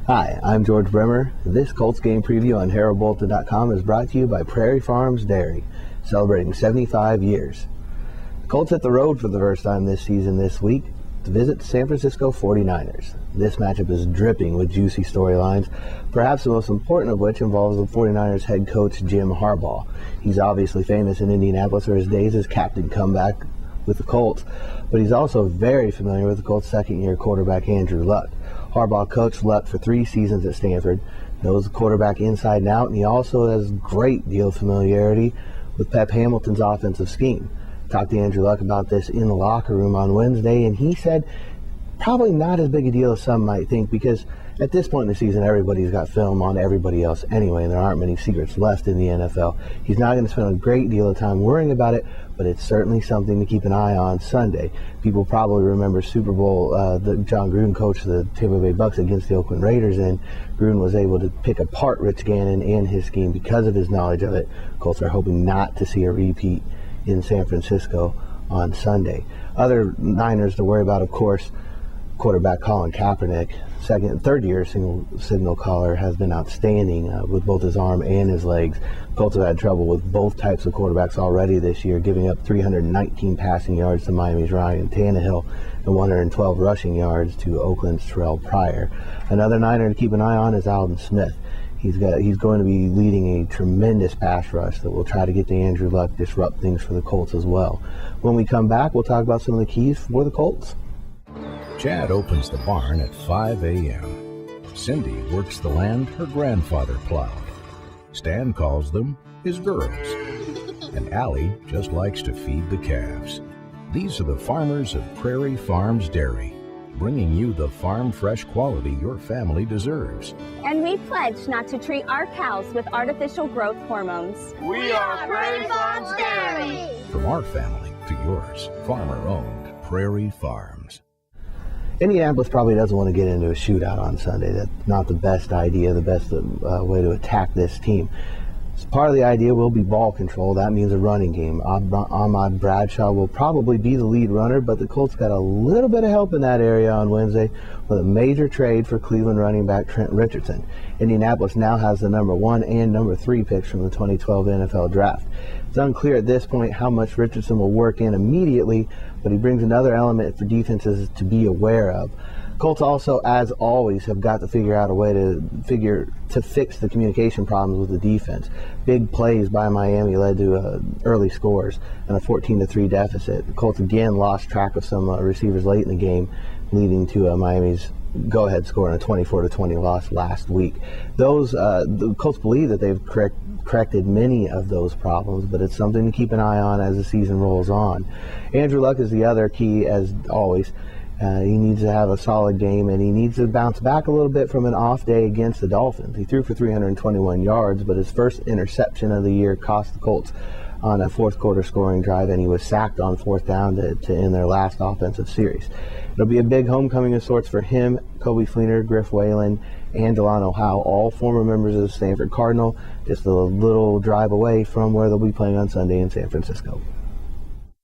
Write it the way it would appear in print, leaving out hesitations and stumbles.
Hi, I'm George Bremer. This Colts game preview on HeraldBulletin.com is brought to you by Prairie Farms Dairy, celebrating 75 years. The Colts hit the road for the first time this season this week to visit the San Francisco 49ers. This matchup is dripping with juicy storylines, perhaps the most important of which involves the 49ers head coach Jim Harbaugh. He's obviously famous in Indianapolis for his days as captain comeback with the Colts, but he's also very familiar with the Colts' second-year quarterback Andrew Luck. Harbaugh coached Luck for 3 seasons at Stanford, knows the quarterback inside and out, and he also has a great deal of familiarity with Pep Hamilton's offensive scheme. Talked to Andrew Luck about this in the locker room on Wednesday, and he said probably not as big a deal as some might think, because at this point in the season, everybody's got film on everybody else anyway, and there aren't many secrets left in the NFL. He's not going to spend a great deal of time worrying about it, but it's certainly something to keep an eye on Sunday. People probably remember Super Bowl that John Gruden coached the Tampa Bay Bucks against the Oakland Raiders, and Gruden was able to pick apart Rich Gannon and his scheme because of his knowledge of it. Colts are hoping not to see a repeat in San Francisco on Sunday. Other Niners to worry about, of course, quarterback Colin Kaepernick, third-year signal caller, has been outstanding with both his arm and his legs. Colts have had trouble with both types of quarterbacks already this year, giving up 319 passing yards to Miami's Ryan Tannehill and 112 rushing yards to Oakland's Terrell Pryor. Another Niner to keep an eye on is Aldon Smith. He's going to be leading a tremendous pass rush that will try to get to Andrew Luck, disrupt things for the Colts as well. When we come back, we'll talk about some of the keys for the Colts. Chad opens the barn at 5 a.m. Cindy works the land her grandfather plowed. Stan calls them his girls. And Allie just likes to feed the calves. These are the farmers of Prairie Farms Dairy, bringing you the farm fresh quality your family deserves. And we pledge not to treat our cows with artificial growth hormones. We are Prairie Farms Dairy. From our family to yours, farmer-owned Prairie Farms. Indianapolis probably doesn't want to get into a shootout on Sunday. That's not the best idea, the best way to attack this team. So part of the idea will be ball control. That means a running game. Ahmad Bradshaw will probably be the lead runner, but the Colts got a little bit of help in that area on Wednesday with a major trade for Cleveland running back Trent Richardson. Indianapolis now has the number 1 and number 3 picks from the 2012 NFL Draft. It's unclear at this point how much Richardson will work in immediately, but he brings another element for defenses to be aware of. Colts also, as always, have got to figure out a way to fix the communication problems with the defense. Big plays by Miami led to early scores and a 14-3 deficit. The Colts again lost track of some receivers late in the game, leading to Miami's go-ahead score and a 24-20 loss last week. The Colts believe that they've corrected many of those problems, but it's something to keep an eye on as the season rolls on. Andrew Luck is the other key, as always. He needs to have a solid game, and he needs to bounce back a little bit from an off day against the Dolphins. He threw for 321 yards, but his first interception of the year cost the Colts on a fourth-quarter scoring drive, and he was sacked on 4th down to end their last offensive series. It'll be a big homecoming of sorts for him, Coby Fleener, Griff Whalen, and Delano Howe, all former members of the Stanford Cardinal, just a little drive away from where they'll be playing on Sunday in San Francisco.